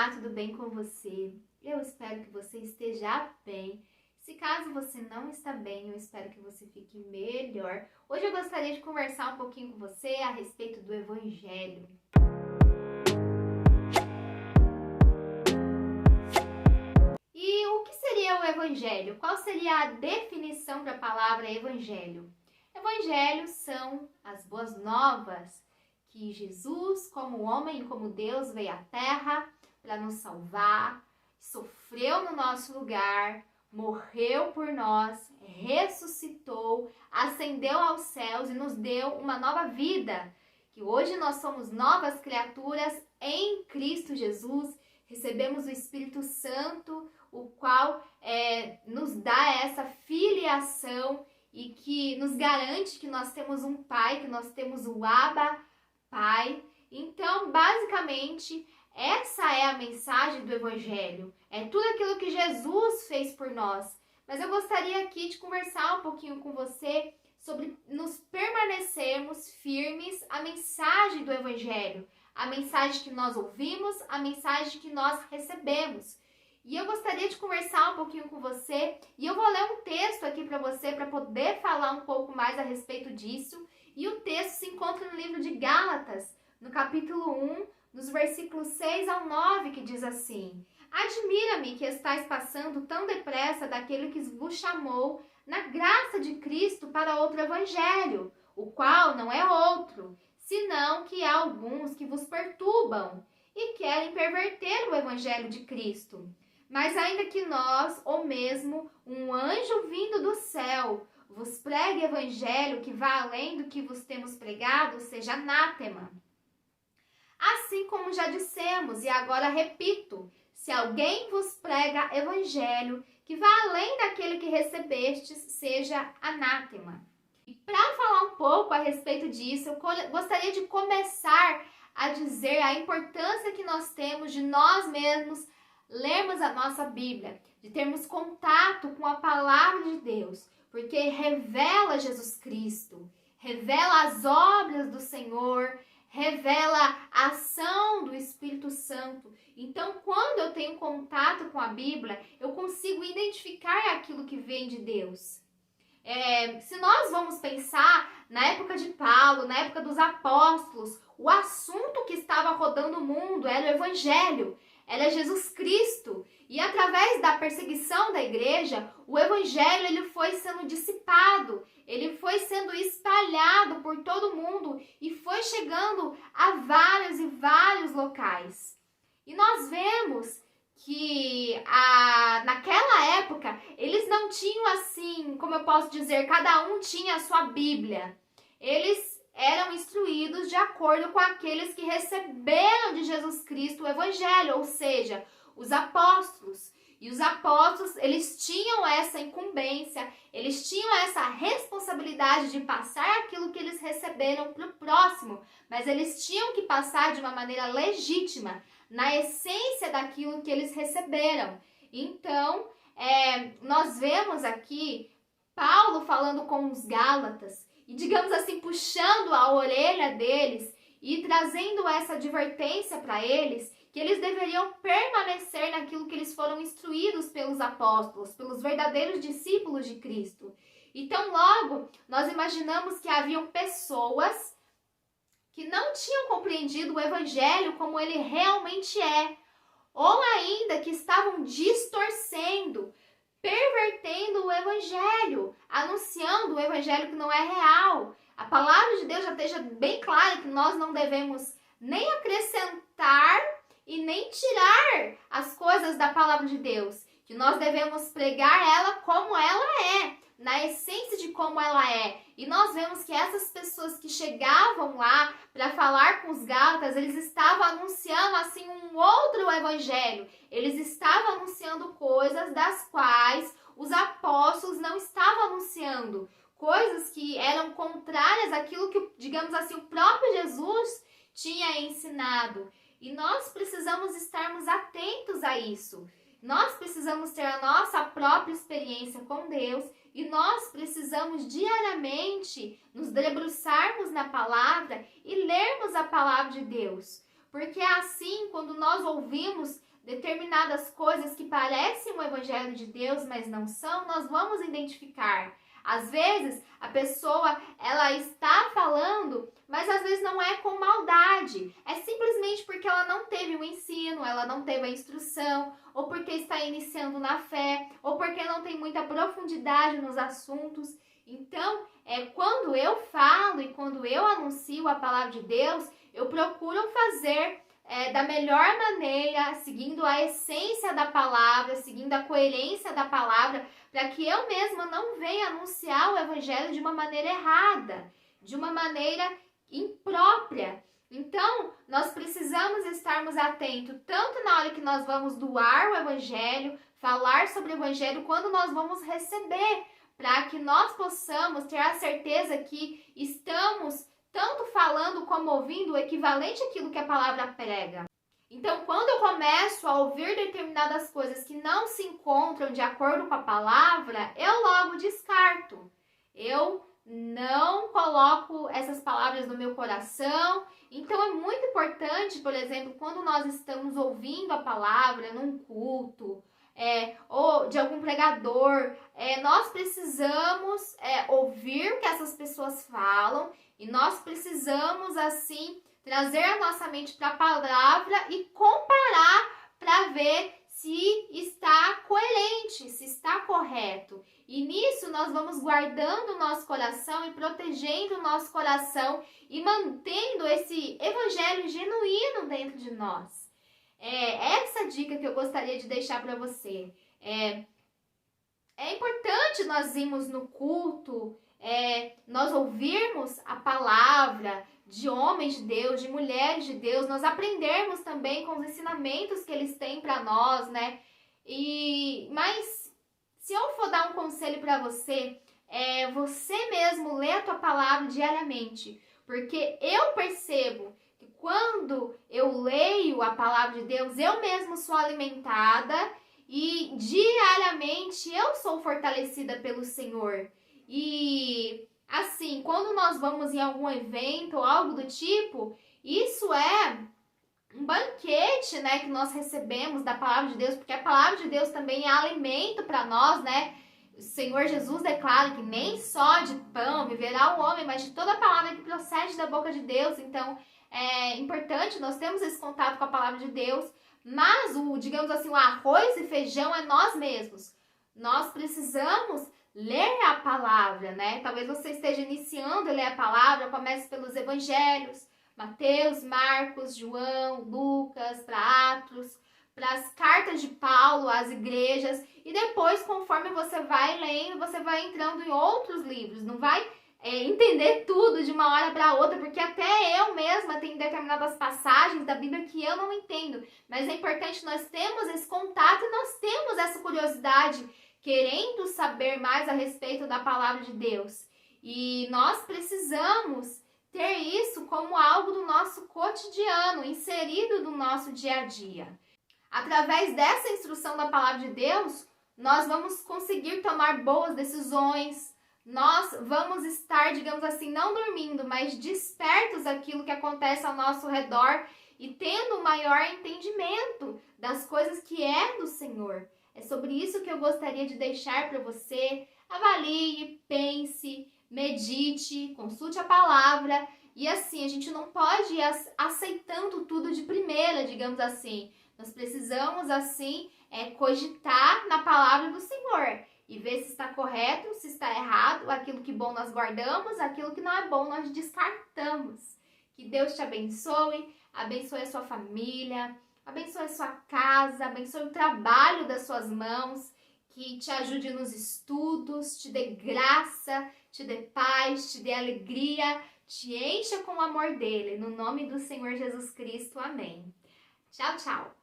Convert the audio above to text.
Olá, tudo bem com você? Eu espero que você esteja bem. Se caso você não está bem, eu espero que você fique melhor. Hoje eu gostaria de conversar um pouquinho com você a respeito do Evangelho. E o que seria o Evangelho? Qual seria a definição da palavra Evangelho? Evangelho são as boas novas que Jesus, como homem e como Deus, veio à Terra para nos salvar, sofreu no nosso lugar, morreu por nós, ressuscitou, ascendeu aos céus e nos deu uma nova vida. Que hoje nós somos novas criaturas em Cristo Jesus, recebemos o Espírito Santo, o qual nos dá essa filiação e que nos garante que nós temos um Pai, que nós temos o Abba Pai. Então, basicamente, essa é a mensagem do Evangelho. É tudo aquilo que Jesus fez por nós. Mas eu gostaria aqui de conversar um pouquinho com você sobre nos permanecermos firmes à mensagem do Evangelho. A mensagem que nós ouvimos, a mensagem que nós recebemos. E eu gostaria de conversar um pouquinho com você. E eu vou ler um texto aqui para você, para poder falar um pouco mais a respeito disso. E o texto se encontra no livro de Gálatas, no capítulo 1, nos versículos 6 ao 9, que diz assim: Admira-me que estais passando tão depressa daquele que vos chamou na graça de Cristo para outro evangelho, o qual não é outro, senão que há alguns que vos perturbam e querem perverter o evangelho de Cristo. Mas ainda que nós, ou mesmo um anjo vindo do céu, vos pregue evangelho que vá além do que vos temos pregado, seja anátema. Assim como já dissemos, e agora repito, se alguém vos prega evangelho que vá além daquele que recebestes, seja anátema. E para falar um pouco a respeito disso, eu gostaria de começar a dizer a importância que nós temos de nós mesmos lermos a nossa Bíblia, de termos contato com a palavra de Deus, porque revela Jesus Cristo, revela as obras do Senhor, revela a ação do Espírito Santo. Então, quando eu tenho contato com a Bíblia, eu consigo identificar aquilo que vem de Deus. Se nós vamos pensar na época de Paulo, na época dos apóstolos, o assunto que estava rodando o mundo era o Evangelho, era Jesus Cristo. E através da perseguição da igreja, o Evangelho ele foi sendo dissipado, ele foi sendo espalhado por todo o mundo e foi chegando a vários e vários locais. E nós vemos que naquela época, eles não tinham assim, como eu posso dizer, cada um tinha a sua Bíblia. Eles eram instruídos de acordo com aqueles que receberam de Jesus Cristo o Evangelho, ou seja, os apóstolos. E os apóstolos, eles tinham essa incumbência, eles tinham essa responsabilidade de passar aquilo que eles receberam para o próximo, mas eles tinham que passar de uma maneira legítima, na essência daquilo que eles receberam. Então, nós vemos aqui Paulo falando com os Gálatas, e digamos assim, puxando a orelha deles e trazendo essa advertência para eles, que eles deveriam permanecer naquilo que eles foram instruídos pelos apóstolos, pelos verdadeiros discípulos de Cristo. Então, logo, nós imaginamos que haviam pessoas que não tinham compreendido o Evangelho como ele realmente é, ou ainda que estavam distorcendo, pervertendo o Evangelho, anunciando o Evangelho que não é real. A palavra de Deus já esteja bem clara que nós não devemos nem acrescentar e nem tirar as coisas da palavra de Deus, que nós devemos pregar ela como ela é, na essência de como ela é. E nós vemos que essas pessoas que chegavam lá para falar com os Gálatas, eles estavam anunciando assim um outro evangelho. Eles estavam anunciando coisas das quais os apóstolos não estavam anunciando. Coisas que eram contrárias àquilo que, digamos assim, o próprio Jesus tinha ensinado. E nós precisamos estarmos atentos a isso. Nós precisamos ter a nossa própria experiência com Deus e nós precisamos diariamente nos debruçarmos na palavra e lermos a palavra de Deus. Porque assim, quando nós ouvimos determinadas coisas que parecem o Evangelho de Deus, mas não são, nós vamos identificar. Às vezes, a pessoa, ela está falando, mas às vezes não é com maldade. É simplesmente porque ela não teve o ensino, ela não teve a instrução, ou porque está iniciando na fé, ou porque não tem muita profundidade nos assuntos. Então, quando eu falo e quando eu anuncio a palavra de Deus, eu procuro fazer da melhor maneira, seguindo a essência da palavra, seguindo a coerência da palavra, para que eu mesma não venha anunciar o Evangelho de uma maneira errada, de uma maneira imprópria. Então, nós precisamos estarmos atentos, tanto na hora que nós vamos doar o Evangelho, falar sobre o Evangelho, quando nós vamos receber, para que nós possamos ter a certeza que estamos tanto falando como ouvindo o equivalente àquilo que a palavra prega. Então, quando eu começo a ouvir determinadas coisas que não se encontram de acordo com a palavra, eu logo descarto. Eu não coloco essas palavras no meu coração. Então, é muito importante, por exemplo, quando nós estamos ouvindo a palavra num culto, ou de algum pregador, nós precisamos ouvir o que essas pessoas falam e nós precisamos, assim, trazer a nossa mente para a palavra e comparar para ver se está coerente, se está correto. E nisso nós vamos guardando o nosso coração e protegendo o nosso coração e mantendo esse evangelho genuíno dentro de nós. Essa dica que eu gostaria de deixar para você. É importante nós irmos no culto, nós ouvirmos a palavra de homens de Deus, de mulheres de Deus, nós aprendermos também com os ensinamentos que eles têm para nós, né? Mas se eu for dar um conselho para você, você mesmo ler a tua palavra diariamente, porque eu percebo que quando eu leio a palavra de Deus, eu mesmo sou alimentada e diariamente eu sou fortalecida pelo Senhor. E assim, quando nós vamos em algum evento ou algo do tipo, isso é um banquete, né, que nós recebemos da palavra de Deus, porque a palavra de Deus também é alimento para nós, né? O Senhor Jesus declara que nem só de pão viverá o homem, mas de toda a palavra que procede da boca de Deus. Então, é importante nós termos esse contato com a palavra de Deus, mas digamos assim, o arroz e feijão é nós mesmos. Nós precisamos ler a palavra, né? Talvez você esteja iniciando a ler a palavra, comece pelos evangelhos, Mateus, Marcos, João, Lucas, para Atos, para as cartas de Paulo às igrejas, e depois, conforme você vai lendo, você vai entrando em outros livros, não vai entender tudo de uma hora para outra, porque até eu mesma tenho determinadas passagens da Bíblia que eu não entendo, mas é importante nós termos esse contato e nós temos essa curiosidade, querendo saber mais a respeito da palavra de Deus. E nós precisamos ter isso como algo do nosso cotidiano, inserido no nosso dia a dia. Através dessa instrução da palavra de Deus, nós vamos conseguir tomar boas decisões, nós vamos estar, digamos assim, não dormindo, mas despertos daquilo que acontece ao nosso redor e tendo um maior entendimento das coisas que é do Senhor. É sobre isso que eu gostaria de deixar para você. Avalie, pense, medite, consulte a palavra. E assim, a gente não pode ir aceitando tudo de primeira, digamos assim. Nós precisamos, assim, cogitar na palavra do Senhor e ver se está correto, se está errado, aquilo que bom nós guardamos, aquilo que não é bom nós descartamos. Que Deus te abençoe, abençoe a sua família, abençoe a sua casa, abençoe o trabalho das suas mãos, que te ajude nos estudos, te dê graça, te dê paz, te dê alegria, te encha com o amor dele. No nome do Senhor Jesus Cristo, amém. Tchau, tchau.